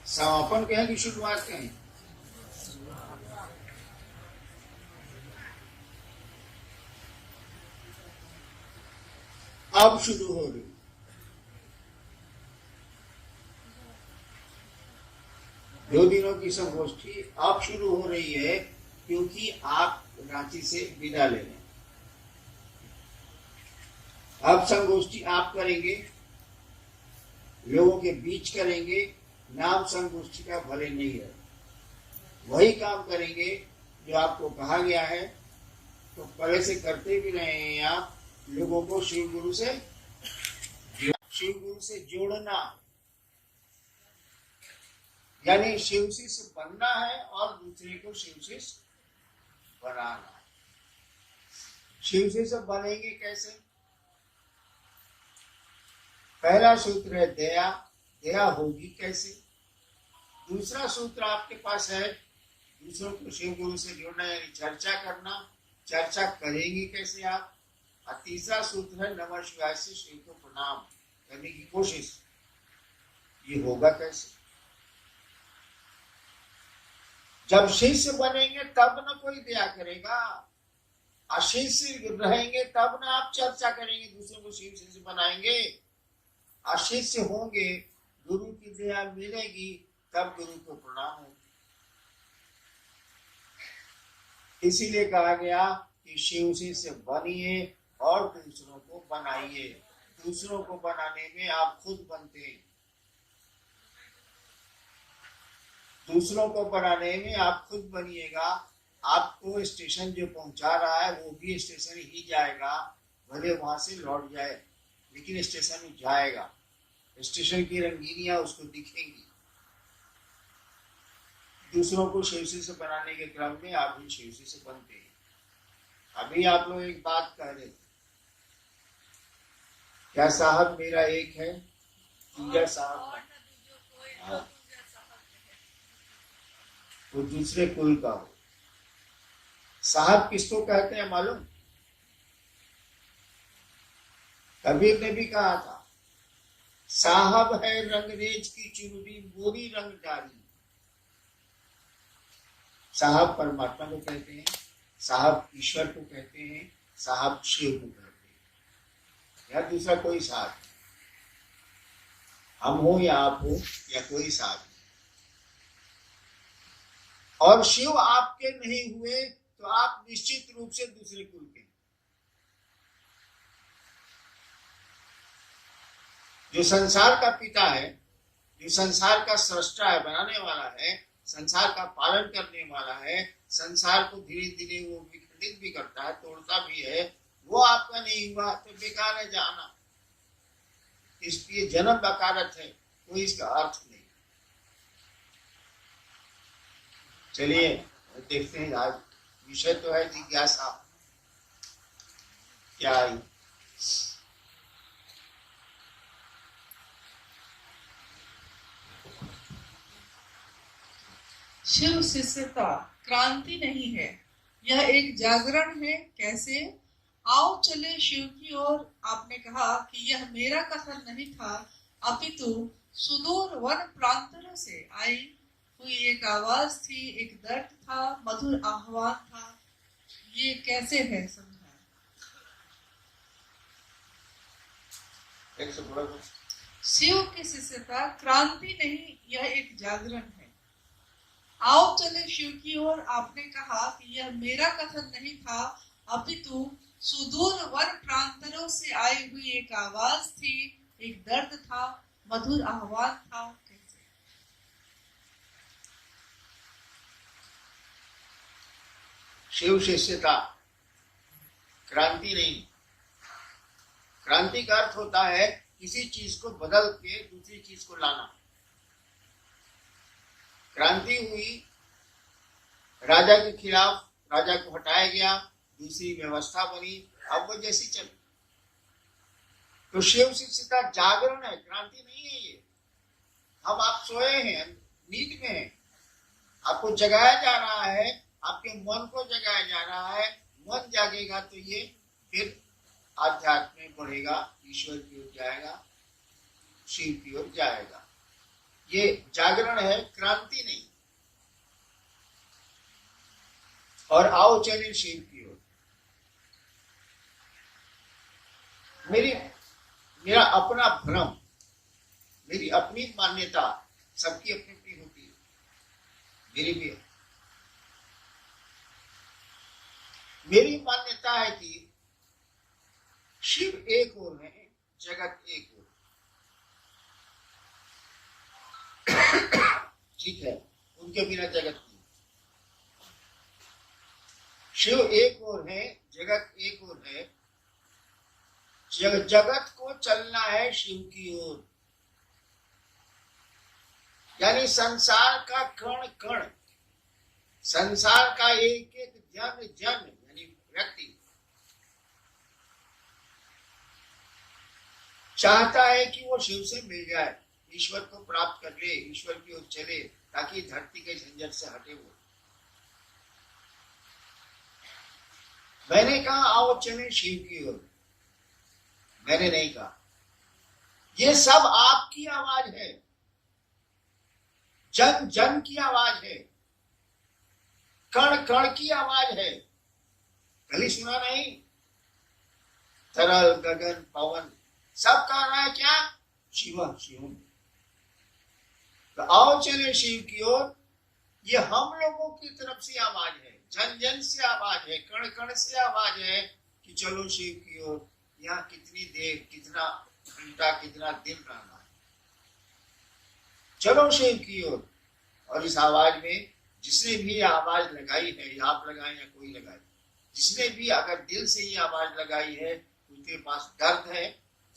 समापन कहें कि शुरुआत कहें? अब शुरू हो रही। दो दिनों की संगोष्ठी अब शुरू हो रही है क्योंकि आप रांची से विदा ले रहे हैं। अब संगोष्ठी आप करेंगे, लोगों के बीच करेंगे, नाम संगोष्ठी का भले नहीं है, वही काम करेंगे जो आपको कहा गया है। तो पहले से करते भी रहे हैं आप, लोगों को शिव गुरु से जोड़ना, यानी शिव शिष्य बनना है और दूसरे को शिव शिष्य बनाना है। शिव शिष्य बनेंगे कैसे? पहला सूत्र है दया। दया होगी कैसे? दूसरा सूत्र आपके पास है दूसरों को शिव गुरु से जोड़ना, यानी चर्चा करना। चर्चा करेंगे कैसे आप? और तीसरा सूत्र है नमः शिवाय से शिव को प्रणाम करने की कोशिश। ये होगा कैसे? जब शिष्य बनेंगे तब न कोई दया करेगा, अशिष्य रहेंगे तब ना आप चर्चा करेंगे, दूसरों को शिव शिष्य बनाएंगे। अशिष्य होंगे, गुरु की दया मिलेगी, तब गुरु को प्रणाम होगा। इसीलिए कहा गया कि शिव शिष्य बनिए और दूसरों को बनाइए। दूसरों को बनाने में आप खुद बनते हैं, दूसरों को बनाने में आप खुद बनिएगा। आपको स्टेशन जो पहुंचा रहा है वो भी स्टेशन ही जाएगा, भले वहां से लौट जाए, लेकिन स्टेशन में जाएगा। स्टेशन की रंगीनियां उसको दिखेंगी। दूसरों को शिवसी से बनाने के क्रम में आप भी शिवसी से बनते हैं। अभी आप लोग एक बात कह रहे थे, क्या साहब मेरा एक है, दूजा साहब वो दूसरे कुल का हो। साहब किसको कहते हैं मालूम? कबीर ने भी कहा था, साहब है रंगरेज की चुनरी मोरी रंग डाली। साहब परमात्मा को कहते हैं, साहब ईश्वर को कहते हैं, साहब शिव को कहते हैं, या दूसरा कोई साहब, हम हो या आप हो या कोई साहब। और शिव आपके नहीं हुए तो आप निश्चित रूप से दूसरे कुल के। जो संसार का पिता है, जो संसार का सृष्टा है, बनाने वाला है, संसार का पालन करने वाला है, संसार को धीरे धीरे वो विखंडित भी करता है, तोड़ता भी है, वो आपका नहीं हुआ तो बेकार है जाना। इसलिए जन्म बकारत है, कोई इसका अर्थ नहीं। चलिए देखते हैं, आज विषय तो है जिज्ञासा। क्या आई? शिव शिष्यता क्रांति नहीं है, यह एक जागरण है। कैसे? आओ चले शिव की ओर। आपने कहा कि यह मेरा कथन नहीं था, अपितु सुदूर वन प्रांतों से आई हुई एक आवाज थी, एक दर्द था, मधुर आह्वान था। ये कैसे है समझा? शिव की शिष्यता क्रांति नहीं, यह एक जागरण है। आओ चले शिव की ओर। आपने कहा कि यह मेरा कथन नहीं था, अपितु सुदूर वन प्रांतरों से आई हुई एक आवाज थी, एक दर्द था, मधुर आह्वान था। कैसे? शिव शिष्यता क्रांति नहीं। क्रांति का अर्थ होता है किसी चीज को बदल के दूसरी चीज को लाना। क्रांति हुई, राजा के खिलाफ, राजा को हटाया गया, दूसरी व्यवस्था बनी, अब वो जैसी चली। तो शिव शिष्यता जागरण है, क्रांति नहीं है ये। हम आप सोए हैं, नींद में हैं, आपको जगाया जा रहा है, आपके मन को जगाया जा रहा है। मन जागेगा तो ये फिर आध्यात्म में बढ़ेगा, ईश्वर की ओर जाएगा, शिव की ओर जाएगा। ये जागरण है, क्रांति नहीं। और आओ चले शिव की ओर। मेरा अपना भ्रम, मेरी अपनी मान्यता, सबकी अपनी अपनी होती है, मेरी भी है। मेरी मान्यता है कि शिव एक ओर है, जगत एक ओर। ठीक है, उनके बिना जगत नहीं। शिव एक ओर है, जगत एक ओर है। जगत को चलना है शिव की ओर, यानी संसार का कण कण, संसार का एक एक जन जन यानी व्यक्ति चाहता है कि वो शिव से मिल जाए, ईश्वर को प्राप्त कर ले, ईश्वर की ओर चले, ताकि धरती के झंझट से हटे। वो मैंने कहा आओ चले शिव की ओर, मैंने नहीं कहा। ये सब आपकी आवाज है, जन जन की आवाज है, कण कण की आवाज है। कभी सुना नहीं? तरल गगन पवन सब कह रहा है क्या? शिव शिव। तो आओ चले शिव की ओर, ये हम लोगों की तरफ से आवाज है, जन जन से आवाज है, कण कण से आवाज है कि चलो शिव की ओर। यहाँ कितनी देर, कितना घंटा, कितना दिन रहना है, चलो शिव की ओर। और इस आवाज में जिसने भी आवाज लगाई है, या आप लगाए या कोई लगाए, जिसने भी अगर दिल से ये आवाज लगाई है, उसके पास दर्द है।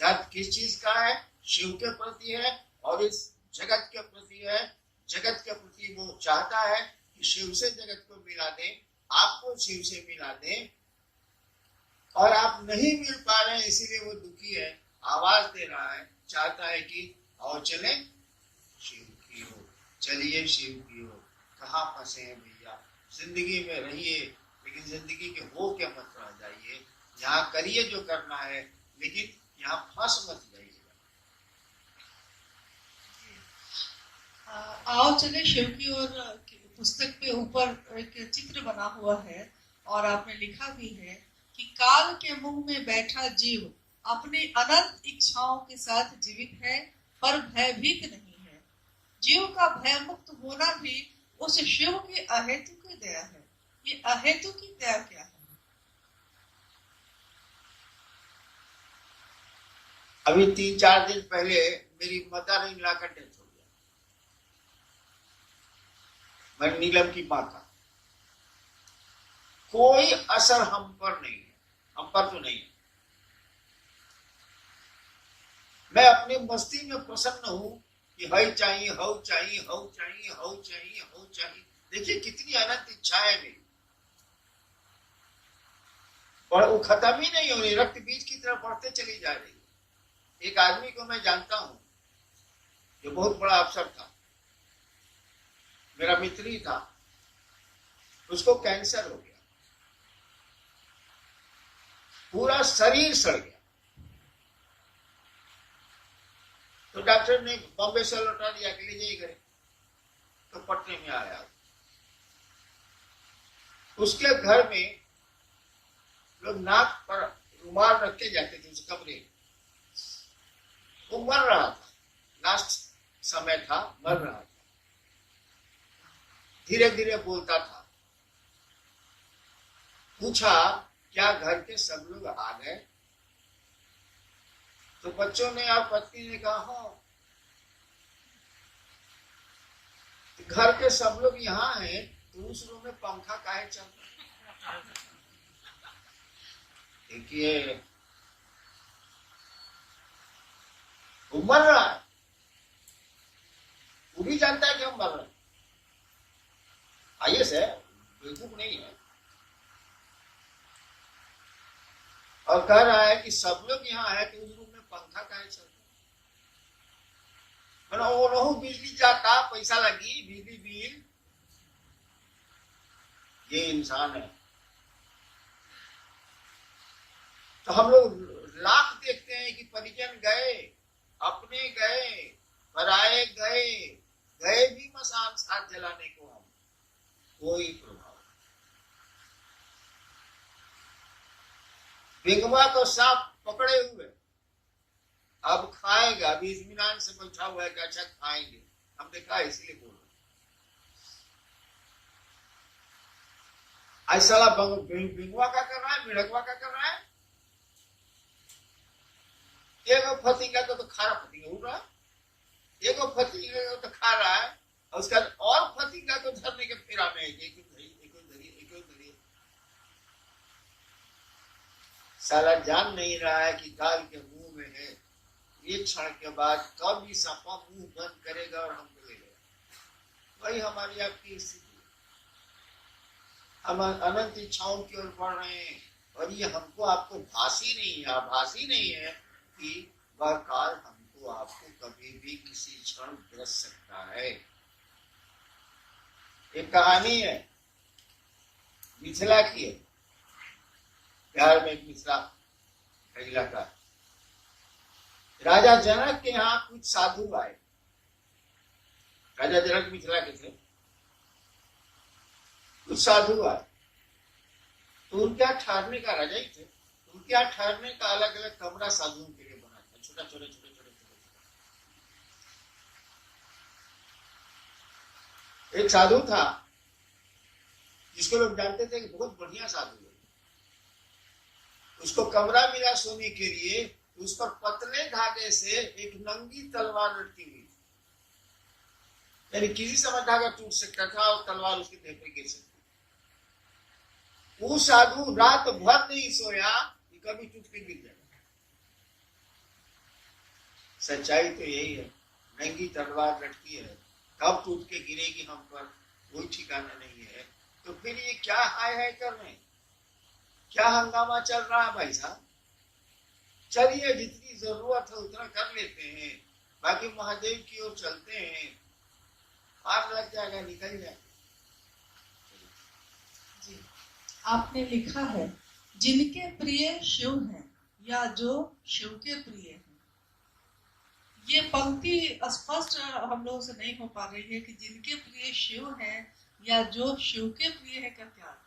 दर्द किस चीज का है? शिव के प्रति है और इस जगत के प्रति है। जगत के प्रति वो चाहता है कि शिव से जगत को मिला दे, आपको शिव से मिला दे, और आप नहीं मिल पा रहे हैं, इसीलिए वो दुखी है, आवाज दे रहा है, चाहता है कि आओ चले शिव की ओर, चलिए शिव की ओर। कहाँ फंसे हैं भैया? जिंदगी में रहिए, लेकिन जिंदगी के हो के मत रह जाइए। यहाँ करिए जो करना है, लेकिन यहाँ फंस मत जाइएगा। आओ चले शिव की ओर पुस्तक के ऊपर एक चित्र बना हुआ है, और आपने लिखा भी है कि काल के मुंह में बैठा जीव अपनी अनंत इच्छाओं के साथ जीवित है, पर भयभीत नहीं है। जीव का भय मुक्त होना भी उस शिव की अहेतु की दया है। ये अहेतु की दया क्या है? अभी 3-4 दिन पहले मेरी मदर इन लॉ का डेथ हो गया, मैं नीलम की मां का। कोई असर हम पर नहीं है, हम पर तो नहीं है। मैं अपनी मस्ती में प्रसन्न हूं कि हई चाहिए, हऊ चाहिए, हऊ चाहिए, हऊ चाहिए, हऊ चाहिए। देखिए कितनी अनंत इच्छा है मेरी, और वो खत्म ही नहीं हो रही, रक्त बीज की तरफ बढ़ते चली जा रही है। एक आदमी को मैं जानता हूं जो बहुत बड़ा अफसर था, मेरा मित्र ही था, उसको कैंसर हो गया, पूरा शरीर सड़ गया। तो डॉक्टर ने बॉम्बे से लौटा दिया कि ले जाइए घरे। तो पटने में आया, उसके घर में लोग नाक पर रुमाल रख के जाते थे उस कमरे में। वो मर रहा था, लास्ट समय था, मर रहा था, धीरे धीरे बोलता था। पूछा क्या घर के सब लोग आ गए? तो बच्चों ने और पत्नी ने कहा हाँ। घर के सब लोग यहाँ हैं, तो उस रूम में पंखा काहे चल रहा? देखिए वो मर रहा है, वो भी जानता है कि हम मर रहे हैं। आईएएस है, बेवकूफ नहीं है, और कह रहा है कि सब लोग यहाँ है तो उस रूम में पंखा काहे चल रहा? वो रहू बिजली जाता, पैसा लगी, बिजली बिल। ये इंसान है। तो हम लोग लाख देखते हैं कि परिजन गए, अपने गए, पराए गए, गए भी मसान साथ जलाने को हम, कोई प्रभाव। बिंगवा को सांप पकड़े हुए, अब खाएगा, अभी इत्मीनान से बैठा हुआ है कि अच्छा खाएंगे, हमने कहा इसलिए बोल रहे। ऐसा बिंगवा का कर रहा है, मिड़कवा का कर रहा है, एगो फतिंगा तो खारा फतिंगा उड़ रहा है, एगो फतिंगा तो खा रहा है, और उसका और फतिंगा को धरने के फेरा में एक साला जान नहीं रहा है कि काल के मुंह में है, एक क्षण के बाद कब ये सपा मुंह बंद करेगा और हमको ले लेगा। वही हमारी आपकी स्थिति, हम अनंत इच्छाओं की ओर बढ़ रहे हैं, और ये हमको आपको भासी नहीं है कि वह काल हमको आपको कभी भी किसी क्षण ग्रस सकता है। एक कहानी है, मिथिला की है, बिहार में एक मिथिला इलाका। राजा जनक के यहाँ कुछ साधु आए। राजा जनक मिथिला के थे, कुछ साधु आए, तो उनके यहाँ ठहरने का, राजा ही थे, उनके यहाँ ठहरने का अलग अलग कमरा साधुओं के लिए बना था, छोटा छोटे छोटे छोटे छोटे। एक साधु था जिसको लोग जानते थे कि बहुत बढ़िया साधु है। उसको कमरा मिला सोने के लिए, उस पर पतले धागे से एक नंगी तलवार लटकी हुई, यानी किसी समय धागा टूट सकता था और तलवार उसके देह पर गिर सकती। वो साधु रात भर नहीं सोया कि कभी टूट के गिर जाएगा। सच्चाई तो यही है, नंगी तलवार लटकी है, कब टूट के गिरेगी हम पर कोई ठिकाना नहीं है। तो फिर ये क्या हाय हाय कर रहे हैं, क्या हंगामा चल रहा है भाई साहब? चलिए जितनी जरूरत है उतना कर लेते हैं, बाकी महादेव की ओर चलते हैं, पार लग जाएगा, निकल जाएगा। जी, आपने लिखा है जिनके प्रिय शिव हैं या जो शिव के प्रिय हैं। ये पंक्ति स्पष्ट हम लोगों से नहीं हो पा रही है कि जिनके प्रिय शिव हैं या जो शिव के प्रिय है का क्या?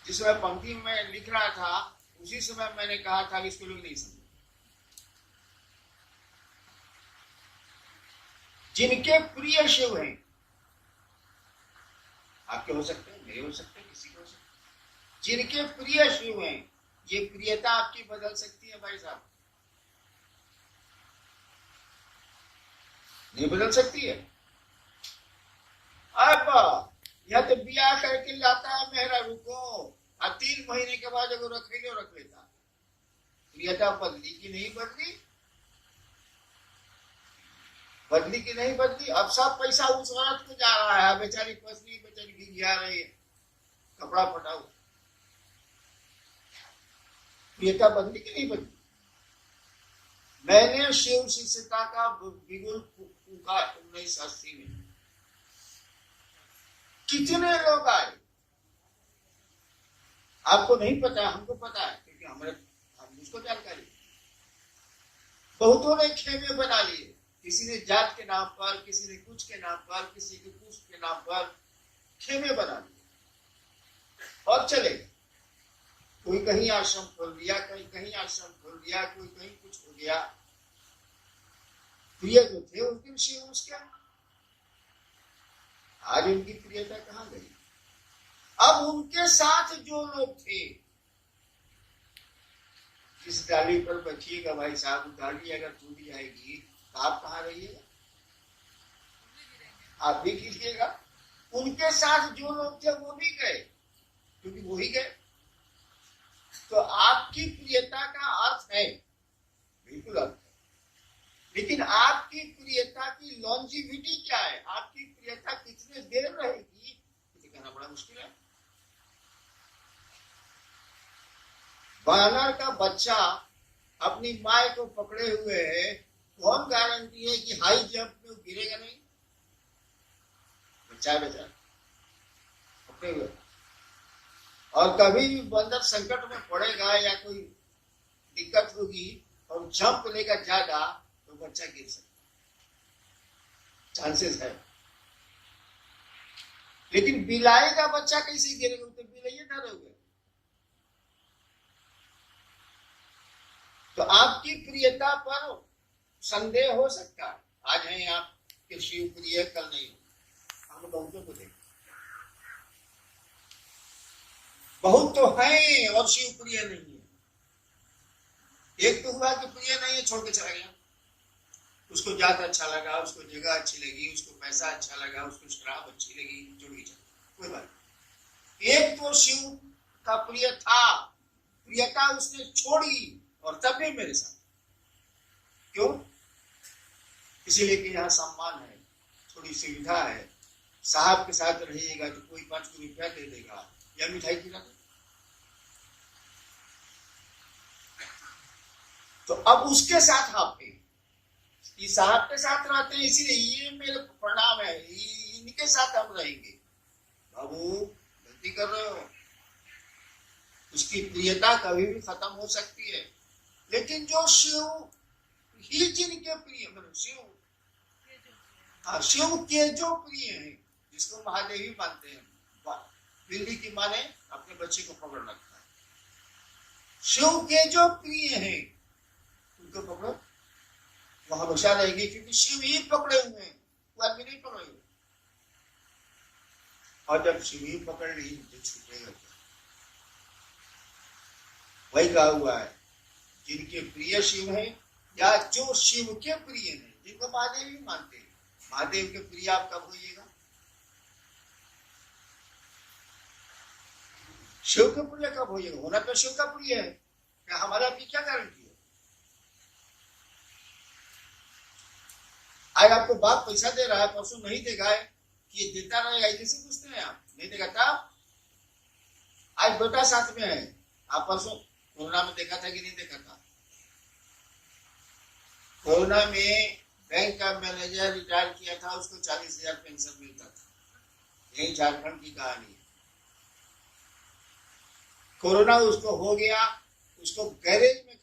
जिस समय पंक्ति में लिख रहा था उसी समय मैंने कहा था कि इसको लोग नहीं समझे। जिनके प्रिय शिव हैं, आपके हो सकते हैं, मेरे हो सकते हैं, किसी के हो सकते हैं। जिनके प्रिय शिव हैं, ये प्रियता आपकी बदल सकती है भाई साहब, नहीं बदल सकती है। अब यह तो ब्याह करके लाता है मेहरा रुको, और 3 महीने के बाद अगर रख लेता, प्रियता बदली की नहीं बदली, बदली की नहीं बदली। अब सब पैसा उस औरत को जा रहा है, बेचारी पत्नी बेचारी गिंगिया रही है, कपड़ा फटा हुआ। प्रियता बदली की नहीं बदली। मैंने शिव शिष्यता का बिगुल फूका 1980 में, कितने लोग आए आपको नहीं पता, हमको पता है, क्योंकि हम उसको जानकारी। बहुतों ने खेमे बना लिए, किसी ने जात के नाम पर, किसी ने कुछ के नाम पर, किसी के कुछ के नाम पर खेमे बना लिए और चले गए। कोई कहीं आश्रम खोल दिया, कहीं आश्रम खोल दिया, कोई कहीं कुछ हो गया। प्रिय जो थे उस दिन शिव उसके, आज उनकी प्रियता कहां गई? अब उनके साथ जो लोग थे, जिस डाली पर बचिएगा भाई साहब, डाली अगर टूट जाएगी तो आप कहाँ रहिएगा? आप भी कीजिएगा। उनके साथ जो लोग थे वो भी गए, क्योंकि वो ही गए। तो आपकी प्रियता का अर्थ है, बिल्कुल अर्थ है, लेकिन आपकी प्रियता की लॉन्जिविटी क्या है, आपकी प्रियता कितने देर रहेगी, इसे कहना बड़ा मुश्किल है। वानर का बच्चा अपनी माँ को पकड़े हुए है, कौन गारंटी है कि हाई जंप में वो गिरेगा नहीं? बच्चा बेचारा पकड़े हुए, और कभी भी बंदर संकट में पड़ेगा या कोई दिक्कत होगी और और जंप लेगा ज्यादा तो बच्चा गिर सकता, चांसेस है। लेकिन बिलाई का बच्चा कैसे गिरेगा, तो बिलाइए डरोगे। तो आपकी प्रियता पर संदेह हो सकता है। आज है आपके शिव प्रिय, कल नहीं हो। हम बहुतों को देखें, बहुत तो हैं और शिव प्रिय नहीं है। एक तो हुआ कि प्रिय नहीं है, छोड़ के चला गया। उसको जात अच्छा लगा, उसको जगह अच्छी लगी, उसको पैसा अच्छा लगा, उसको शराब अच्छी लगी, जोड़ी चला, कोई बात नहीं। एक तो शिव का प्रिय था, प्रियता उसने छोड़ी और तब भी मेरे साथ। क्यों? इसीलिए कि यहाँ सम्मान है, थोड़ी सुविधा है, साहब के साथ रहिएगा तो कोई 5 रुपया दे देगा या मिठाई खिला दे। तो अब उसके साथ आप साहब के साथ रहते हैं, इसीलिए ये मेरे प्रणाम है, इनके साथ हम रहेंगे। बाबू गलती कर रहे हो, उसकी प्रियता कभी भी खत्म हो सकती है। लेकिन जो शिव ही जिनके प्रिय, शिव शिव के जो प्रिय है, जिसको महादेवी मानते हैं, बिल्ली की माने अपने बच्चे को पकड़ रखता है। शिव के जो प्रिय है उनको पकड़ो, वो हमेशा रहेगी, क्योंकि शिव ही पकड़े हुए हैं, वो आदमी नहीं पकड़े हुए। और जब शिव ही पकड़ ली तो छूटेगा क्या? वही कहा हुआ है, जिनके प्रिय शिव है या जो शिव के प्रिय है, जिनको महादेव ही मानते हैं। महादेव के प्रिय आप कब होइएगा? शिव के प्रिय कब होइएगा? होना तो शिव का प्रिय है, क्या हमारा आपकी क्या गारंटी है? आज आपको बाप पैसा दे रहा है, परसों नहीं देगा, कि ये देता रहेगा, कैसे पूछते हैं आप? नहीं देगा तब? आज बेटा साथ में है, आप परसों कोरोना में देखा था कि नहीं देखा था? कोरोना में बैंक का मैनेजर रिटायर किया था, उसको 40,000 पेंशन मिलता था। यही झारखंड की कहानी है। कोरोना उसको हो गया, उसको गैरेज में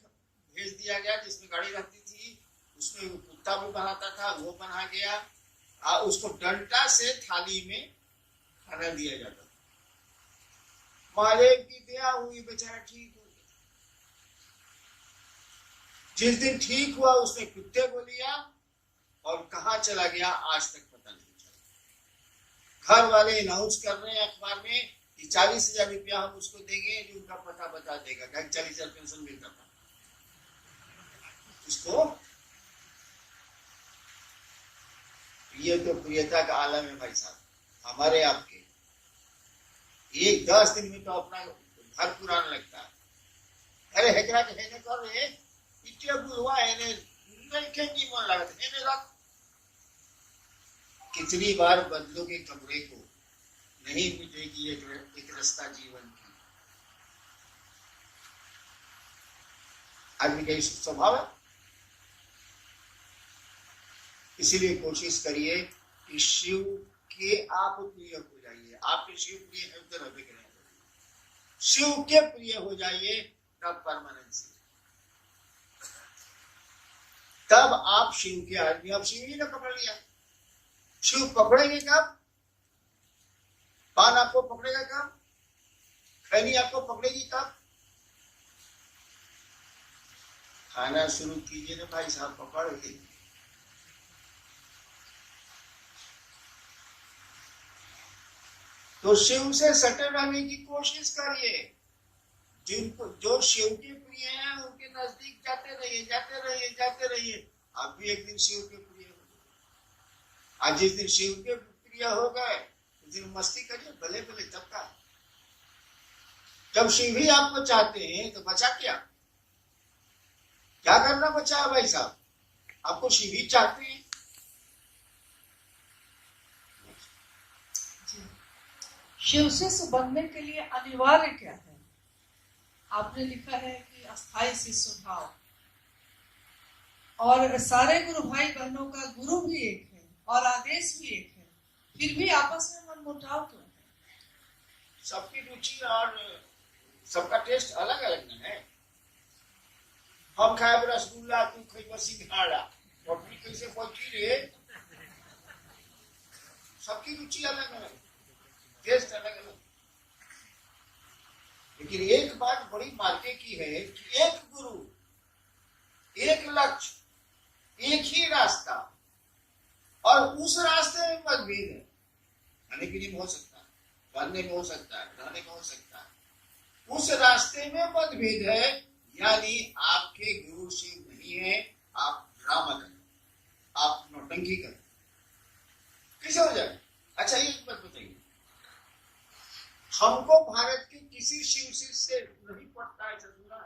भेज दिया गया जिसमें गाड़ी रहती थी, उसमें कुत्ता भी बनाता था, वो बना गया। उसको डंडा से थाली में खाना दिया जाता था। महादेव की दया हुई, बेचारा ठीक हो गया। जिस दिन ठीक हुआ उसने कुत्ते को लिया और कहाँ चला गया आज तक पता नहीं चला। घर वाले अनाउंस कर रहे हैं अखबार में कि 40,000 रुपया हम उसको देंगे जो उनका पता बता देगा। 40,000 पेंशन मिलता था उसको। ये तो प्रियता का आलम है भाई साहब, हमारे आपके। एक 10 दिन में तो अपना घर पुराना लगता है। अरे हेकरा के हेने कर रहे इतने बुलवा हेने नहीं खेंगी मन लगा था हेने रख। कितनी बार बदलोगे कमरे को, नहीं मिलेगी एक रास्ता जीवन की। आदमी का स्वभाव है। इसीलिए कोशिश करिए कि शिव के आप प्रिय हो जाइए। आपके शिव प्रिय है तो रहे के नहीं, शिव के प्रिय हो जाइए, तब परमानेंसी, तब आप शिव के आदमी। अब शिव ही ने पकड़ लिया, शिव पकड़ेंगे कब? पान आपको पकड़ेगा कब? खैनी आपको पकड़ेगी कब? खाना शुरू कीजिए ना भाई साहब, पकड़ेगी। तो शिव से सटे रहने की कोशिश करिए। जिनको जो शिव के प्रिय हैं उनके नजदीक जाते रहिए, जाते रहिए, जाते रहिए। आप भी एक दिन शिव के प्रिय हो गए। आज जिस दिन शिव के प्रिय हो गए उस दिन मस्ती करिए, भले भले तब का। जब शिव ही आपको चाहते हैं तो बचा क्या? क्या करना बचा है भाई साहब? आपको शिव ही चाहते हैं। शिव से बनने के लिए अनिवार्य क्या है? आपने लिखा है कि अस्थाई शिष्य भाव, और सारे गुरु भाई बहनों का गुरु भी एक है और आदेश भी एक है, फिर भी आपस में मनमुटाव क्यों है? सबकी रुचि और सबका टेस्ट अलग अलग है। हम खाए रसगुल्ला, तू खाई सिंघाड़ा, रोटी कैसे पहुंची रे? सबकी रुचि अलग अलग, टेस्ट अलग अलग। लेकिन एक बात बड़ी मायने की है कि एक गुरु, एक लक्ष्य, एक ही रास्ता, और उस रास्ते में मतभेद है। खाने पीने में हो सकता है, पढ़ने में हो सकता है, रहने में हो सकता है, उस रास्ते में मतभेद है, यानी आपके गुरु शिव नहीं है, आप ड्रामा करें, आप नौटंकी करें, कैसे हो जाए? अच्छा एक बात बताइए, हमको भारत के किसी शिव से नहीं पड़ता है सुना?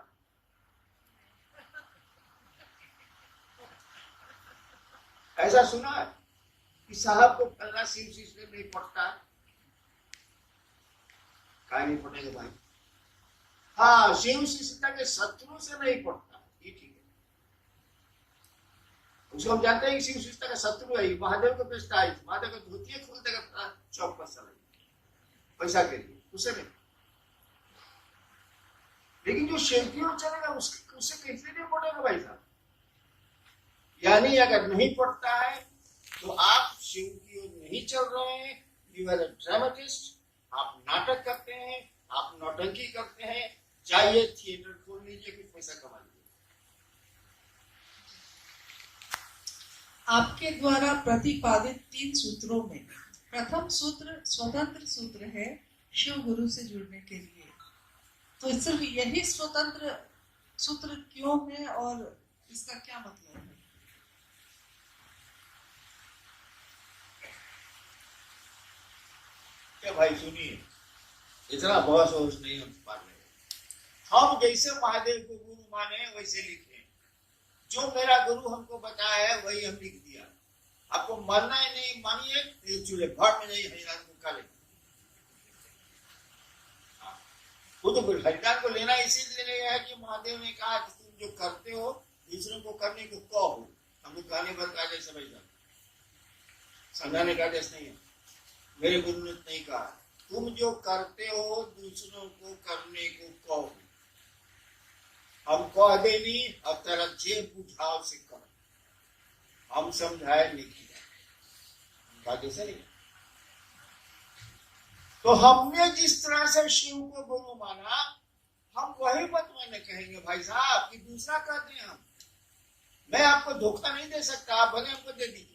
ऐसा सुना है कि साहब को फलना शिव से नहीं पड़ता है? काय नहीं पड़ेगा भाई? हाँ, शिव शिष्यता के शत्रु से नहीं पड़ता, ये ठीक है। उसको हम जानते हैं कि शिव शिष्यता का शत्रु है, महादेव को बेचता है, महादेव को धोती खोल देगा चौक पर चला पैसा के लिए, उसे नहीं। लेकिन जो शिव की ओर चलेगा उससे कैसे नहीं पड़ेगा भाई साहब? यानी अगर नहीं पड़ता है तो आप शिव की ओर नहीं चल रहे हैं, यू आर अ ड्रामेटिस्ट, आप नाटक करते हैं, आप नौटंकी करते हैं। जाइए थिएटर खोल लीजिए, कुछ पैसा कमा लीजिए। आपके द्वारा प्रतिपादित 3 सूत्रों में प्रथम सूत्र स्वतंत्र सूत्र है शिव गुरु से जुड़ने के लिए, तो सिर्फ यही स्वतंत्र सूत्र क्यों है और इसका क्या मतलब है? क्या भाई सुनिए, इतना बहस वहस नहीं हम पा रहे। हम जैसे महादेव को गुरु माने वैसे लिखे, जो मेरा गुरु हमको बताया है वही हम लिख दिया। आपको मानना है नहीं मानिए, तो चूल्हे भर में नहीं हरिनाम को खा लेंगे। वो तो हरिनाम को लेना इसीलिए है कि महादेव ने कहा कि तुम जो करते हो दूसरों को करने को कहो। हमको कहने पर का जैसे भाई समझाने का आदेश नहीं है, मेरे गुरु ने नहीं कहा तुम जो करते हो दूसरों को करने को कहो। हम कह दे नहीं, अब तेरा जे बुझाव से कर, हम समझाए नहीं किया जैसे नहीं। तो हमने जिस तरह से शिव को गुरु माना, हम वही बात मैंने कहेंगे भाई साहब कि दूसरा कर दें हम। मैं आपको धोखा नहीं दे सकता, आप भले हमको दे दीजिए।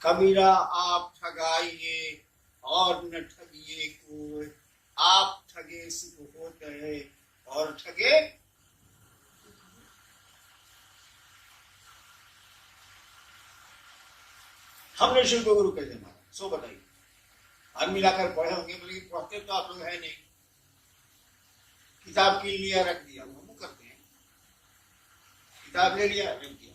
कबीरा आप ठगाइए और न ठगिए कोई, आप ठगे सुख होते है और ठगे। हमने शिव को गुरु कैसे माना, सो बताइए। हम मिलाकर पढ़े होंगे, बोले पढ़ते तो आप लोग है नहीं, किताब की लिया रख दिया, वो हम करते हैं, किताब ले लिया रख दिया,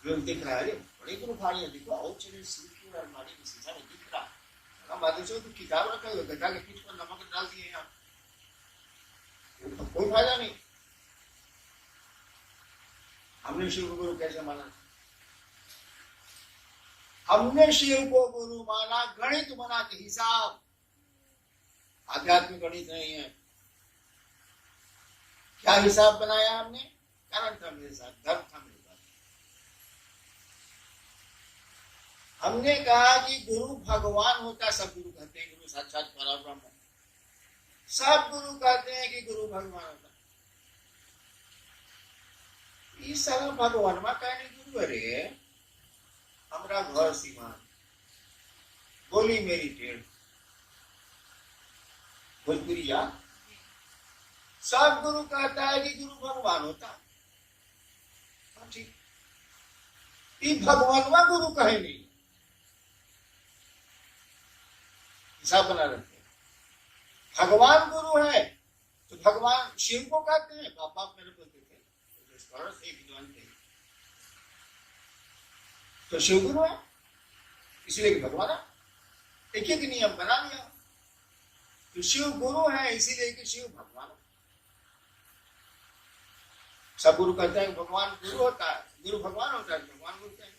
लोग दिख रहा है बड़े गुरु भाई देखो, और चले शिव की अलमारी में शीशा में दिख रहा है, बात से तो किताब रखा हुआ, गधा के पीठ पर नमक डाल दिए यहाँ, तो कोई फायदा नहीं। हमने शिव को गुरु कैसे माना? हमने शिव को गुरु माना गणित बना के हिसाब, आध्यात्मिक गणित नहीं है। क्या हिसाब बनाया हमने? कारण था मेरे साथ, धर्म था मेरे साथ। हमने कहा कि गुरु भगवान होता, सब गुरु कहते हैं गुरु साक्षात परब्रह्म, सब गुरु कहते हैं कि गुरु भगवान होता। इस साल भगवान मा कहने गुरु अरे हमारा घर सीमा बोली मेरी टेढ़ भोजपुरिया, सब गुरु कहता है कि गुरु भगवान होता। ठीक, भगवान गुरु कहे नहीं, हिसाब बना रखते हैं। भगवान गुरु है तो भगवान शिव को कहते हैं, बाप मेरे बोलते थे विद्वान थे, तो शिव गुरु है इसलिए कि भगवान है। एक एक नियम बना लिया, तो शिव गुरु है इसीलिए कि शिव भगवान है। सब गुरु कहते हैं भगवान गुरु होता है, गुरु भगवान होता है, भगवान बोलते हैं।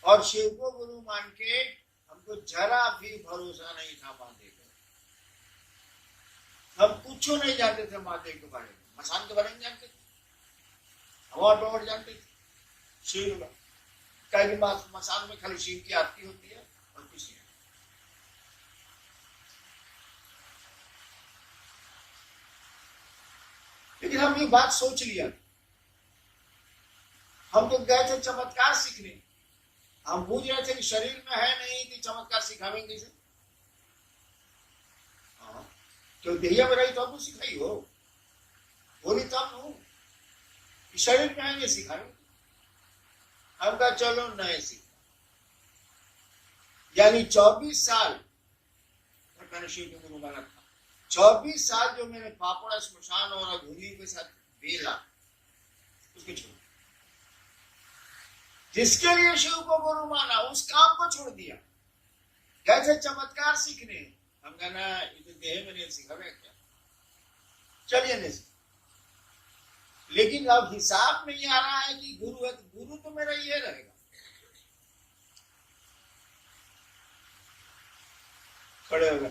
और शिव को गुरु मान के हमको जरा भी भरोसा नहीं था महादेव, हम कुछ नहीं जानते थे महादेव के बारे में, मसान के बारे में जानते थे, हवा डोर जानते थे, शिव कहीं मसान में खाली शिव की आरती होती है और कुछ नहीं। लेकिन हम ये बात सोच लिया, हम तो गए थे चमत्कार सीखने, हम पूछ रहे थे कि शरीर में है नहीं कि चमत्कार सिखावेंगे कैसे? क्यों देहिया में रही तो आपको सिखाई हो, बोली तब हो कि शरीर में है ये सिखाएंगे। हम कहा चलो नए सीखा, यानी 24 साल मैंने शिव के गुरु माना था, 24 साल जो मैंने पापड़ा स्मशान और अघूरी के साथ बेला, उसके छोड़, जिसके लिए शिव को गुरु माना उस काम को छोड़ दिया। कैसे चमत्कार सीखने, हम कहना ये तो देह में नहीं सीखा क्या, चलिए नहीं सीखा। लेकिन अब हिसाब नहीं आ रहा है कि गुरु है तो गुरु तो मेरा ये रहेगा। खड़े हो गए,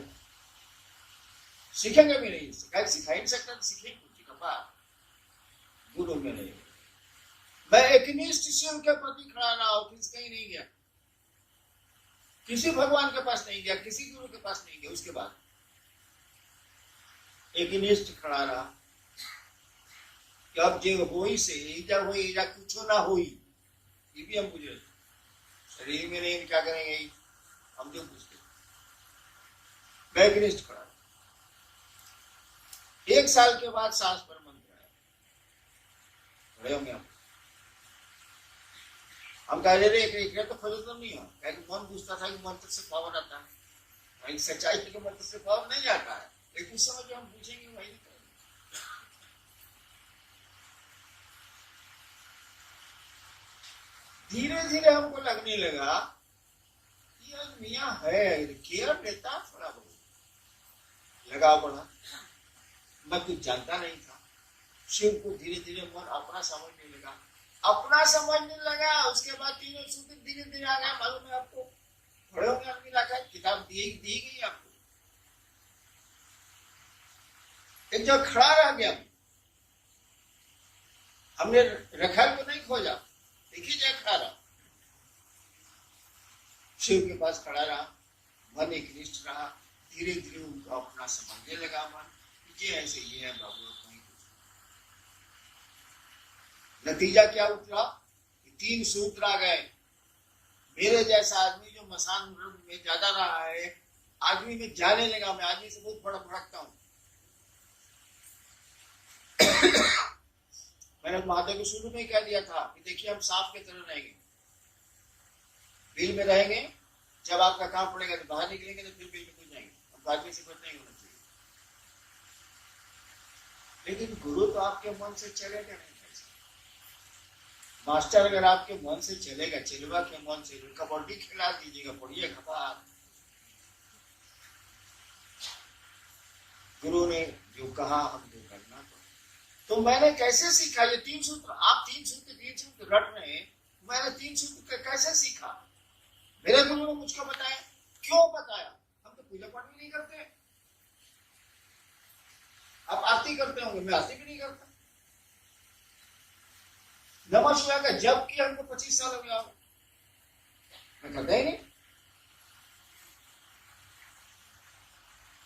सीखेंगे भी नहीं, सिखा ही नहीं सकता, सीखेंगे गुरु में नहीं। मैं एकनिष्ठ शिव के प्रति खड़ा रहा हूं, कहीं नहीं गया, किसी भगवान के पास नहीं गया, किसी गुरु के पास नहीं गया। उसके बाद एकनिष्ठ खड़ा रहा कि अब जो होई से ईजा हुई ईजा कुछ ना हुई, ये भी हम पूछ रहे, शरीर में नहीं क्या करेंगे हम जो पूछते। मैं एकनिष्ठ खड़ा, 1 साल के बाद सांस पर मंत्र आया, खड़े होंगे हम कह रहे थे तो फजल नहीं हो, मन पूछता था कि मंत्र से पावर आता है, सच्चाई के मंत्र से पावर नहीं आता है, लेकिन उस समय जो हम पूछेंगे वही नहीं करेंगे। धीरे धीरे हमको लगने लगा कि मियाँ है, केयर लेता थोड़ा बहुत, लगाव बढ़ा। मैं कुछ जानता नहीं था, शिव को धीरे धीरे मन अपना समझने लगा, अपना समझने लगा। उसके बाद तीनों सूत्र धीरे धीरे आ गया। मालूम है आपको, बड़े होंगे आपकी इलाका किताब दी गई आपको, एक जो खड़ा रह गया, हमने रखा तो नहीं खोजा, देखिए जाए खड़ा रहा, शिव के पास खड़ा रहा, मन एकनिष्ठ रहा। धीरे धीरे उनको अपना समझने लगा मन, ये ऐसे ये है बाबू। नतीजा क्या उतरा, 3 सूत्र आ गए। मेरे जैसा आदमी जो मसान में ज्यादा रहा है, आदमी में जाने लगा, मैं आदमी से बहुत बड़ा भड़कता हूं। मैंने महादेव को शुरू में कह दिया था कि देखिए हम सांप की तरह रहेंगे, बिल में रहेंगे, जब आपका काम पड़ेगा तो बाहर निकलेंगे, तो फिर बिल में घुस जाएंगे। हम आदमी से बच नहीं होना चाहिए। लेकिन गुरु तो आपके मन से चलेगा नहीं। मास्टर अगर आपके मन से चलेगा, चिलवा के मन से कबड्डी खिला दीजिएगा, पढ़िए खबर। गुरु ने जो कहा हमको करना। तो मैंने कैसे सीखा ये 3 सूत्र? आप 3 सूत्र रट रहे हैं, मैंने 3 सूत्र कैसे सीखा? मेरे गुरु ने मुझको बताया। क्यों बताया? हम तो पूजा पाठ भी नहीं करते। आप आरती करते होंगे, मैं आरती भी नहीं करता। नमः शिवाय का जब किया हमको 25 साल हो गया, मैं करता ही नहीं।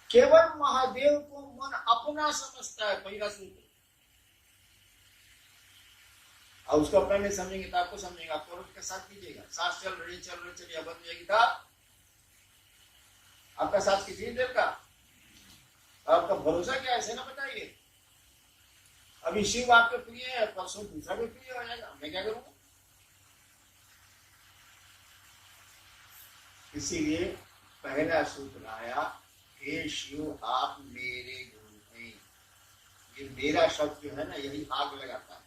केवल महादेव को मन अपना समझता है, पहला सूत्र। और उसको अपना नहीं समझेंगे तो आपको समझेंगे, आप औरत के साथ कीजिएगा। सांस चल रही चलिए, बंद जाएगी था आपका सांस कितनी देर का, आपका भरोसा क्या है, ऐसे ना बताइए। अभी शिव आपके प्रिय है, परसों दूसरा भी प्रिय हो जाएगा, मैं क्या करूंगा? इसीलिए पहला सूत्र आया, हे शिव आप मेरे गुरु हैं। ये मेरा शब्द जो है ना, यही आग लगाता है।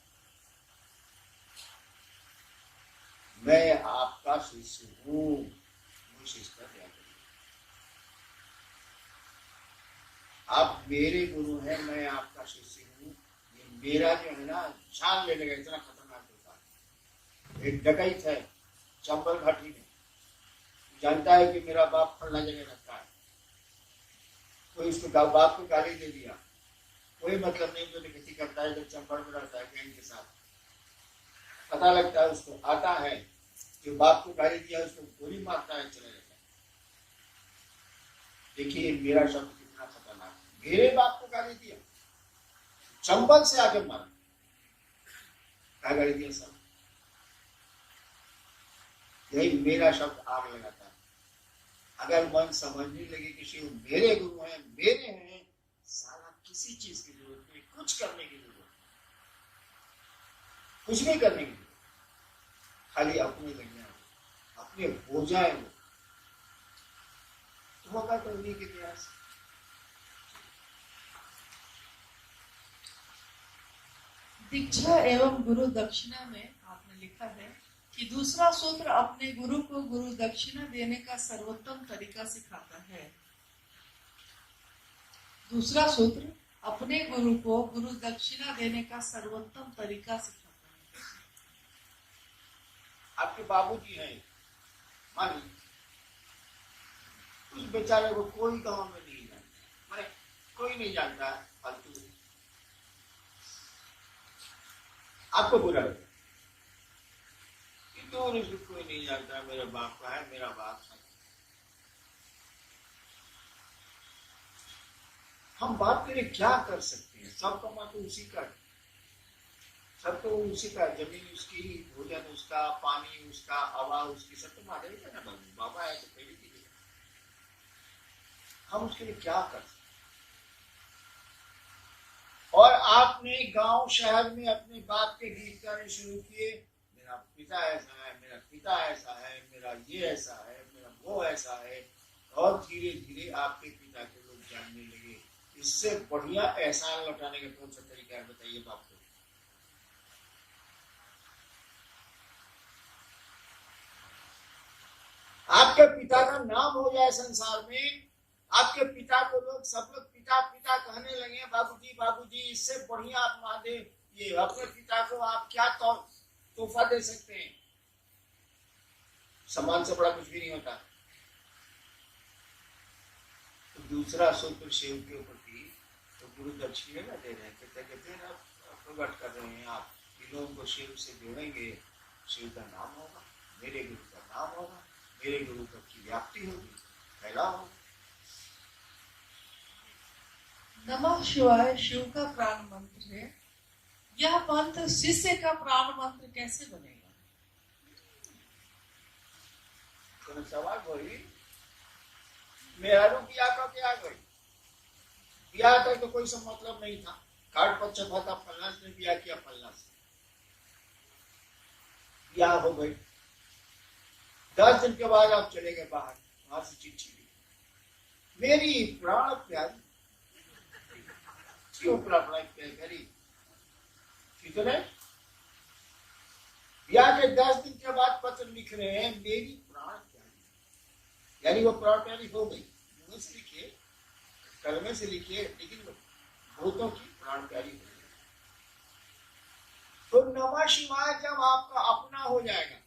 मैं आपका शिष्य हूं, मुझे शिष्य का त्याग करिए। आप मेरे गुरु हैं, मैं आपका शिष्य हूं। मेरा जो है ना, जान लेने का इतना खतरनाक होता है। एक डकैत है चंबल घाटी में, जानता है कि मेरा बाप फलना जगह रखता है, कोई उसको बाप को गाली दे दिया, कोई मतलब नहीं, जो निगेटिव करता है जब चंपड़ में रहता है गैंग के साथ, पता लगता है उसको, आता है जो बाप को गाली दिया उसको गोली मारता है, चला जाता है। देखिए मेरा शब्द कितना खतरनाक है, मेरे बाप को गाली दिया, चंपल से आगे मारा, क्या गाली दिया सब, यही मेरा शब्द आग लगाता है। अगर मन समझने लगे कि शिव मेरे गुरु हैं, मेरे हैं, सारा किसी चीज की जरूरत नहीं, कुछ करने की जरूरत नहीं, कुछ भी करने की जरूरत, खाली अपने लग जाए, अपने हो जाए वो, तो होगा तो उन्हीं के प्रयास। दीक्षा एवं गुरु दक्षिणा में आपने लिखा है कि दूसरा सूत्र अपने गुरु को गुरु दक्षिणा देने का सर्वोत्तम तरीका सिखाता है। दूसरा सूत्र अपने गुरु को गुरु दक्षिणा देने का सर्वोत्तम तरीका सिखाता है। आपके बाबूजी हैं, मान उस बेचारे को कोई गांव में नहीं जानता, माने कोई नहीं जानता, फालतू आपको बुरा लगता, कोई नहीं जानता मेरा बाप का है, मेरा बाप है। हम बाप के लिए क्या कर सकते हैं, सब कमा तो उसी का, सब तो उसी का, जमीन उसकी, भोजन उसका, पानी उसका, हवा उसकी, सब तो मारे ही ना बाबू, बाबा है तो पहले की, हम उसके लिए क्या कर सकते। और आपने गांव शहर में अपने बाप के गीत गाने शुरू किए, मेरा पिता ऐसा है, मेरा पिता ऐसा है, मेरा ये ऐसा है, मेरा वो ऐसा है, और धीरे धीरे आपके पिता के लोग जानने लगे। इससे बढ़िया एहसान लौटाने का कौन सा तरीका है बताइए बाप को। आपके पिता का नाम हो जाए संसार में, आपके पिता को लोग, सब लोग पिता पिता कहने लगे, बाबूजी बाबूजी, इससे बढ़िया आप महादेव, ये अपने पिता को आप क्या तोहफा दे सकते हैं, सम्मान से बड़ा कुछ भी नहीं होता। तो दूसरा सूत्र शिव के ऊपर थी, तो गुरु दक्षिणा दे रहे हैं, कहते हैं आप प्रकट कर रहे हैं, आप लोगों को शिव से जोड़ेंगे, शिव का नाम होगा, मेरे गुरु का नाम होगा, मेरे गुरु तक की व्याप्ति होगी, फैला होगा। नमः शिवाय शिव का प्राण मंत्र है, यह मंत्र शिष्य का प्राण मंत्र कैसे बनेगा? सवाल वही, मेहरू बिया का क्या गई, बिया तक तो कोई सब मतलब नहीं था, कार्ड पर छपा था फलना ने बिया किया, फलना से बिया हो गई, 10 दिन के बाद आप चले गए बाहर, वहां से चिट्ठी ली, मेरी प्राण प्यारी, क्यों प्राण प्यारी, कितने ब्याह के 10 दिन के बाद पत्र लिख रहे हैं, मेरी प्राण प्यारी, यानी वो प्राण प्यारी हो गई, मुंह से लिखिए, कलमे से लिखिए, लेकिन भूतों की प्राण प्यारी हो गई। तो नमः शिवाय जब आपका अपना हो जाएगा,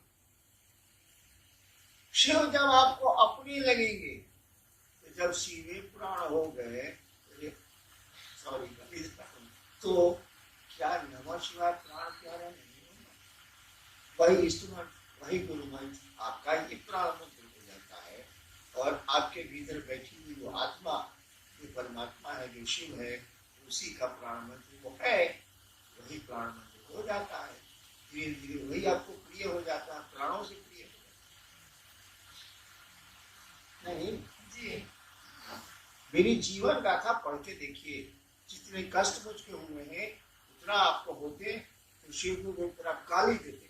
शिव जब आपको अपने लगेंगे, तो जब शिवे प्राण हो गए, सॉरी, तो क्या नमः शिवाय प्राण प्यारा नहीं होगा? वही इंस्ट्रूमेंट, वही गुरु मंत्र आपका ही प्राण मंत्र हो जाता है, और आपके भीतर बैठी हुई वो आत्मा, जो परमात्मा है, जो शिव है, उसी का प्राण मंत्र वो है, वही प्राण मंत्र हो जाता है, धीरे धीरे वही आपको प्रिय हो जाता है, प्राणों से प्रिय हो जाता है। नहीं जी, मेरी जीवन गाथा पढ़ के देखिए, जितने कष्ट मुझके हुए हैं उतना आपको होते, तो शिव को एक तरह गाली देते,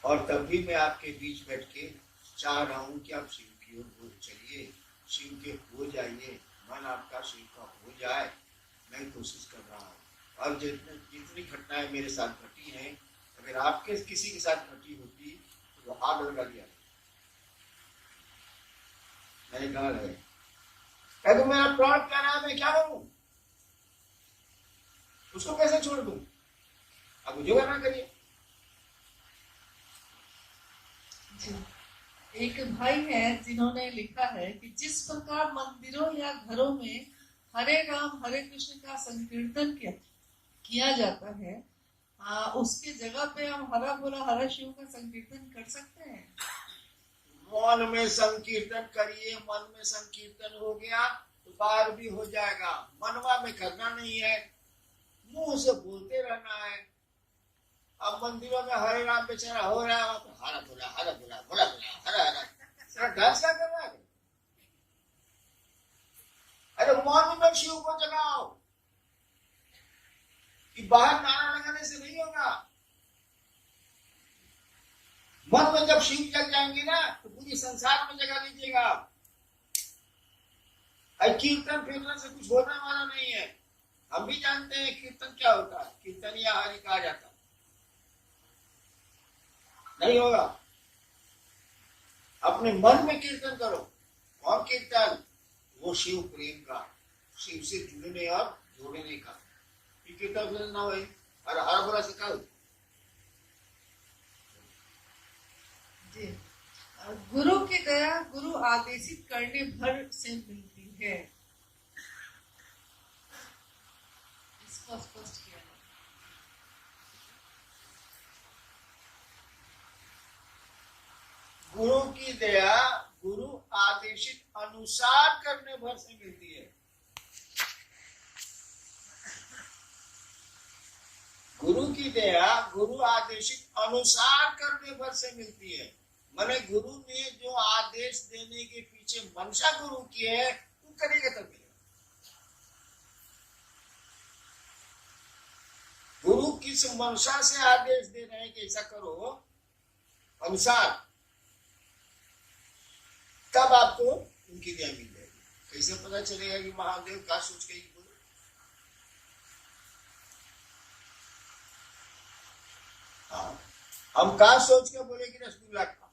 और तब भी मैं आपके बीच बैठ के चाह रहा हूं कि आप शिव की ओर चलिए, शिव के हो जाइए, मन आपका शिव का हो जाए, मैं कोशिश कर रहा हूँ। और जितनी घटनाएं मेरे साथ घटी हैं, अगर आपके किसी के साथ घटी होती तो वो आग लगा दिया, मैंने कहा है, तो मेरा प्राण प्यारा है, मैं क्या करूं, उसको कैसे छोड़ दूं, अब मुझे ना करिए। एक भाई है जिन्होंने लिखा है कि जिस प्रकार मंदिरों या घरों में हरे राम हरे कृष्ण का संकीर्तन किया जाता है, उसके जगह पे हम हरा बोला हरा शिव का संकीर्तन कर सकते हैं। मन में संकीर्तन करिए, मन में संकीर्तन हो गया तो बाहर भी हो जाएगा। मनवा में करना नहीं है, मुंह से बोलते रहना है। अब मंदिरों में हरे राम बेचारा हो रहा है, वहां पर हरा बोला हरा बोला भोला बोला हरा हरा, सारा डांस क्या कर रहा है? अरे मन में शिव को जगाओ, कि बाहर नारा लगाने से नहीं होगा। मन में जब शिव जग जाएंगे ना तो पूरी संसार में जगा लीजिएगा। कीर्तन फीर्तन से कुछ होने वाला नहीं है। हम भी जानते हैं कीर्तन क्या होता है, कीर्तन या हरि कहा जाता है, नहीं होगा। अपने मन में कीर्तन करो। और कीर्तन वो शिव प्रेम का, शिव से जुड़ने और जोड़ने का। कीर्तन ना हो और हर बोला से क्या जी। गुरु की दया गुरु आदेशित करने भर से मिलती है। इसको स्पष्ट किया है। गुरु की दया गुरु आदेशित अनुसार करने भर से मिलती है। गुरु की दया गुरु आदेशित अनुसार करने भर से मिलती है। मैंने गुरु ने जो आदेश देने के पीछे मंशा गुरु की है, तू करेगा तब मिलेगा। गुरु किस मंशा से आदेश दे रहे हैं कि ऐसा करो अनुसार, तब आपको उनकी दया मिल जाएगी। कैसे पता चलेगा कि महादेव का सोच के बोले? हाँ, हम का सोच के बोले कि रसगुल्ला खा,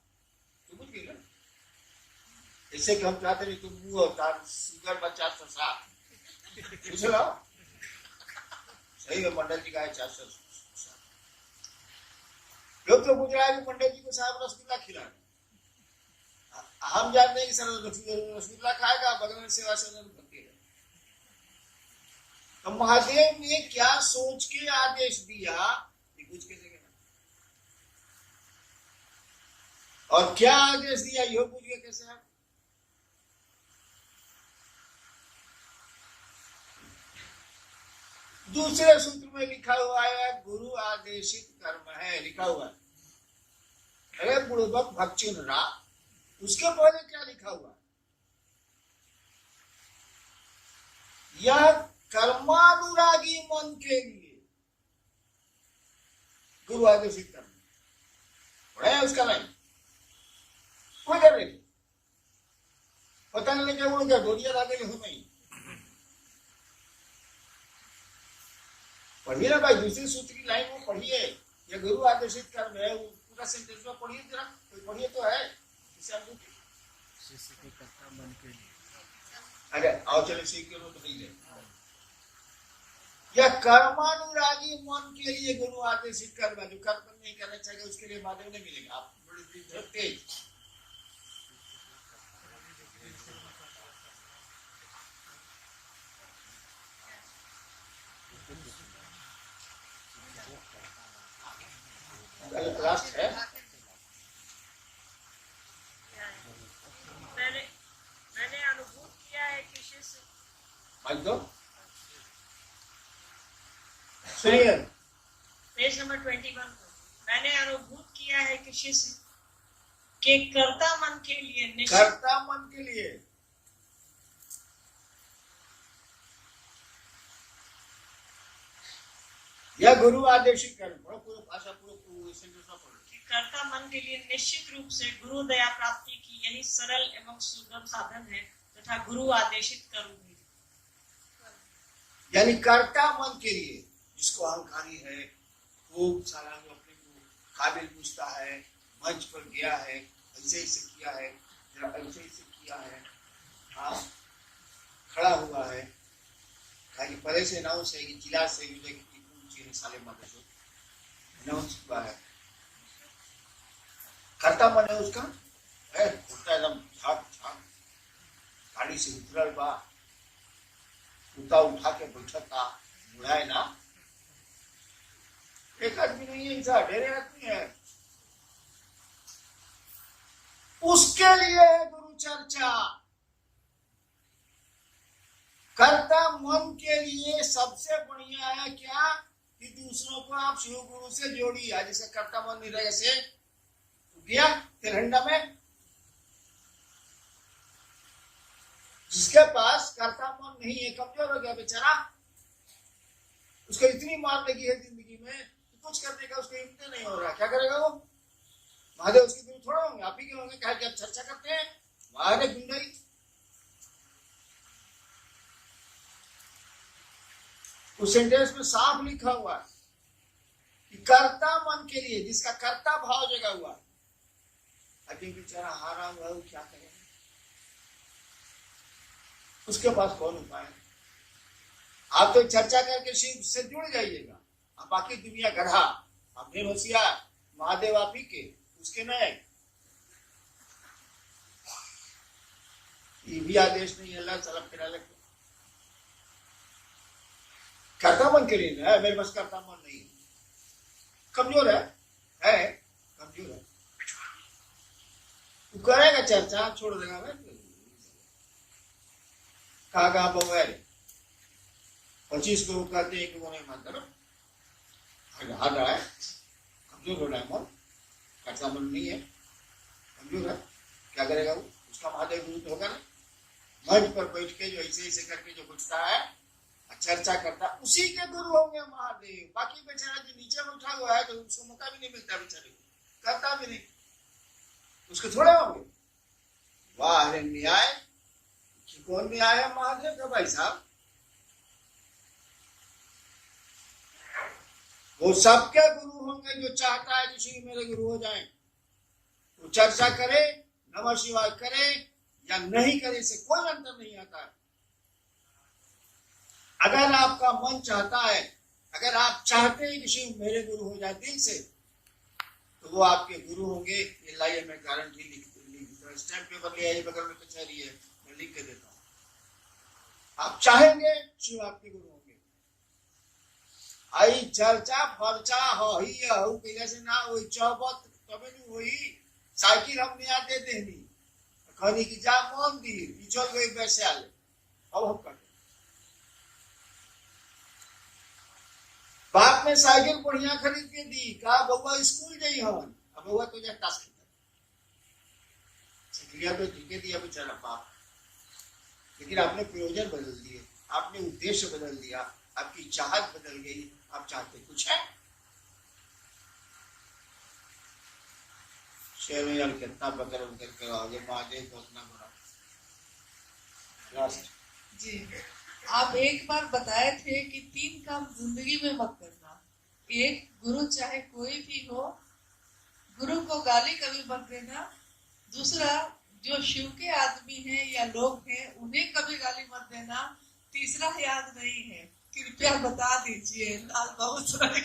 तो बुझ गई ना। ऐसे कि हम चाहते नहीं तुम मुंह और शुगर बच्चा तो साथ पूछ लो। सही है, मंडल जी का है 400। लोग तो पूछ रहा है कि पंडित जी को साहब रसगुल्ला खिला। हम जानते हैं कि सर रसगुल्ला खाएगा, बगल में सेवा सदन भरती है। तो महादेव ने क्या सोच के आदेश दिया ये कुछ कैसे कहना, और क्या आदेश दिया ये पूछ के कैसे आप? दूसरे सूत्र में लिखा हुआ है गुरु आदेशित कर्म है, लिखा हुआ है। अरे बुड़बक भक्चुन रा, उसके पहले क्या लिखा हुआ? यह कर्मानुरागी मन के लिए गुरु आदेशित कर्म पढ़ा है उसका नहीं, कोई कर रही पता नहीं क्या बोलो, क्या डोरिया लागे हो नहीं। पढ़िए ना भाई, दूसरी सूत्र की लाइन वो पढ़िए, यह गुरु आदेशित कर्म है, वो पूरा सेंटेंस में पढ़िए जरा, कोई पढ़िए तो है। अरे आओ चले सीख के तो नहीं है। यह कर्मानुरागी मन के लिए गुरु आदेशित कर्म है। जो कर्म नहीं करना चाहिए उसके लिए महादेव नहीं मिलेगा। आप बड़े तेज लास्ट है। मैंने अनुभूत किया है कि शिष्य सुनिए पेज नंबर 21 को, मैंने अनुभूत किया है कि शिष्य के कर्ता मन के लिए कर्ता मन के लिए यह गुरु आदेशित कर्म, पूरा भाषा पूरा सेंटेंस में पढ़ो। कर्ता मन के लिए निश्चित रूप से गुरु दया प्राप्ति की यही सरल एवं सुगम साधन है तथा गुरु आदेशित कर्म भी। यानी कर्ता मन के लिए, जिसको अहंकारी है, खूब सारा अपने को काबिल पूछता है, मंच पर गया है, ऐसे ऐसे किया है, ऐसे ऐसे किया है, हाँ खड़ा हुआ है, खाली परे से अनाउंस है कि जिला से साले माता अनाउंस हुआ है। कर्ता मन है उसका है एकदम झाक झाक गाड़ी से उतरल बा, उता उठा के बैठता, बुढ़ाए ना, एक आदमी नहीं है, ऐसा ढेरे आदमी है। उसके लिए है गुरु चर्चा। कर्ता मन के लिए सबसे बढ़िया है क्या कि दूसरों को आप शिव गुरु से जोड़िए। जैसे कर्ता मन नहीं रहे से गया तिरंडा में, जिसके पास कर्ता मन नहीं है, कमजोर हो गया बेचारा, उसको इतनी मार लगी है जिंदगी में कि कुछ करने का उसको हिम्मत नहीं हो रहा, क्या करेगा वो? महादेव उसके गुरु थोड़ा होंगे, आप ही के होंगे, कहा कि आप चर्चा करते हैं महादेव गुंडई। उस सेंटेंस में साफ लिखा हुआ है कि कर्ता मन के लिए, जिसका कर्ता भाव जगा हुआ, अभी बेचारा हारा हुआ है, क्या करेगा? उसके पास कौन उपाय है? आप तो चर्चा करके शिव से जुड़ जाइएगा, आप बाकी दुनिया गधा, आप ढेर होशियार, महादेव आप ही के, उसके नए। ये भी आदेश नहीं है अल्लाह सलाम फिरा लगे। कर्ता मन के लिए है, मेरे पास कर्ता मन नहीं है, कमजोर है कमजोर है, तू करेगा चर्चा, छोड़ देगा मैं कहा बगैर 25 को कहते हैं कि वो नहीं मानता ना, हार रहा है, कमजोर हो रहा है मन, कर्ता मन नहीं है, कमजोर है, क्या करेगा वो? उसका महादेव गुरु तो होगा ना, मंच पर बैठ के जो ऐसे ऐसे करके जो पूछता है, चर्चा करता, उसी के गुरु होंगे महादेव। बाकी बेचारा जो नीचे में उठा हुआ है तो उसको मौका भी नहीं मिलता, बेचारे को करता भी नहीं, उसके थोड़े होंगे। वाह रे न्याय, कौन न्याय है महादेव का भाई साहब? वो सबके गुरु होंगे जो चाहता है कि मेरे गुरु हो जाए, वो चर्चा करे, नमः शिवाय करे या नहीं करे, से कोई अंतर नहीं आता है। अगर आपका मन चाहता है, अगर आप चाहते हैं कि शिव मेरे गुरु हो जाए दिल से, तो वो आपके गुरु होंगे। ये लाइए मैं गारंटी लिख स्टैम्प पेपर ले आइए, बगल में कचहरी है, मैं लिख के देता हूँ। आप चाहेंगे शिव आपके गुरु होंगे। आई चर्चा फर्चा हो ही कैसे से ना वही चौबत तबे नहीं वही साइकिल हम नहीं आते देनी खनी की जा मंदिर चल गई वैसे आले, अब हम करते। बाप ने साइकिल बढ़िया खरीद के दी, कहा बउआ स्कूल जाई हवन, अब बउआ तो जा टास्क खेलता, सिकलिया तो जीके दिया बेचारा बाप, लेकिन आपने प्रयोजन बदल दिए, आपने उद्देश्य बदल दिया, आपकी चाहत बदल गई, आप चाहते कुछ है। शेर कितना बकर बकर कराओगे महादेव को उतना बड़ा। जी, आप एक बार बताए थे कि 3 काम जिंदगी में मत करना। एक, गुरु चाहे कोई भी हो, गुरु को गाली कभी मत देना। दूसरा, जो शिव के आदमी हैं या लोग हैं उन्हें कभी गाली मत देना। तीसरा याद नहीं है, कृपया बता दीजिए। लाल बहुत सारे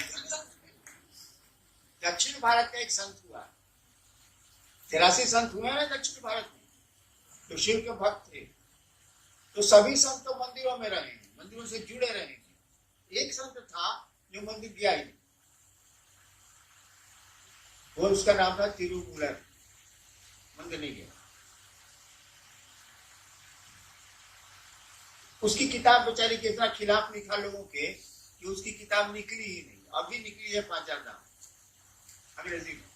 दक्षिण भारत का एक संत हुआ, 83 संत हुए हैं दक्षिण भारत में, तो शिव के भक्त थे। तो सभी संत तो मंदिरों में रहे, मंदिरों से जुड़े रहे। एक संत था जो मंदिर गया ही नहीं, वो उसका नाम था तिरुमूलर, मंदिर नहीं गया। उसकी किताब बेचारी के इतना खिलाफ लिखा लोगों के कि उसकी किताब निकली ही नहीं, अभी निकली है 5,000 दाम अंग्रेजी में।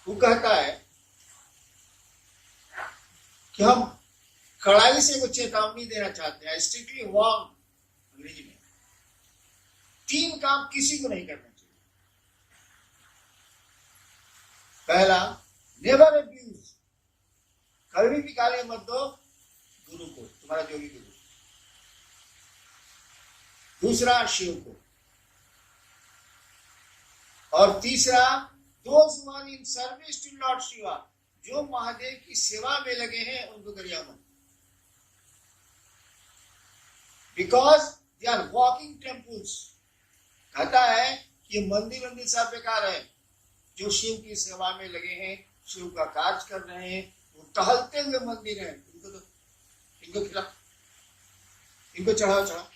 वो कहता है कि हम कड़ाई से वो चेतावनी देना चाहते हैं, स्ट्रिक्टली वार्न अंग्रेजी में, 3 काम किसी को नहीं करना चाहिए। पहला, नेवर अब्यूज, कभी भी गाली मत दो गुरु को, तुम्हारा जो भी गुरु। दूसरा, शिव को। और तीसरा, those who are in service to Lord Shiva, जो महादेव की सेवा में लगे हैं उनको गरिया मत, because they are walking temples। कहता है ये मंदिर मंदिर सब बेकार है। जो शिव की सेवा में लगे हैं, शिव का कार्य कर रहे हैं, वो टहलते हुए मंदिर है। इनको खिला, इनको चढ़ाओ चढ़ाओ।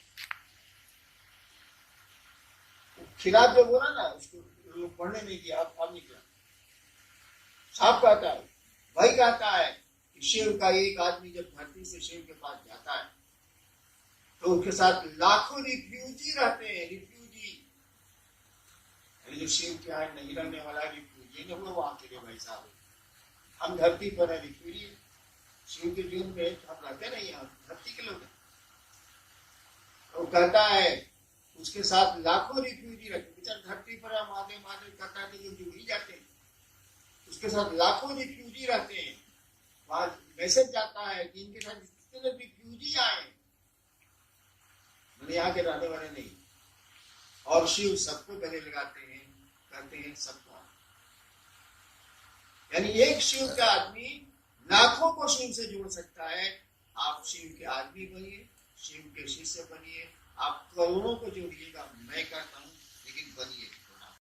खिला जो बोला ना, उसको लोग पढ़ने नहीं दिया। अब निकला साफ कहता है, वही कहता है कि शिव का एक आदमी जब धरती से शिव के पास जाता है तो उसके साथ लाखों रिफ्यूजी रहते हैं। रिफ्यूजी जो शिव के यहाँ नहीं रहने वाला रिफ्यूजी नहीं हुआ वहां के लिए भाई साहब। हम धरती पर है रिफ्यूजी, शिव के जीवन में हम रहते नहीं, हम धरती के लोग हैं। तो कहता है उसके साथ लाखों रिफ्यूजी रहते, बेचारे धरती पर महादेव महादेव कहता है जो जुड़ जाते हैं, उसके साथ लाखों रिफ्यूजी रहते हैं। वहां मैसेज जाता है कि इनके साथ जितने रिफ्यूजी आए, मैंने यहाँ के रहने वाले नहीं, और शिव सबको गले लगाते हैं, कहते हैं सबको। यानी एक शिव का आदमी लाखों को शिव से जोड़ सकता है। आप शिव के आदमी बनिए, शिव के शिष्य बनिए, आप करोड़ों को जोड़िएगा। मैं कहता हूँ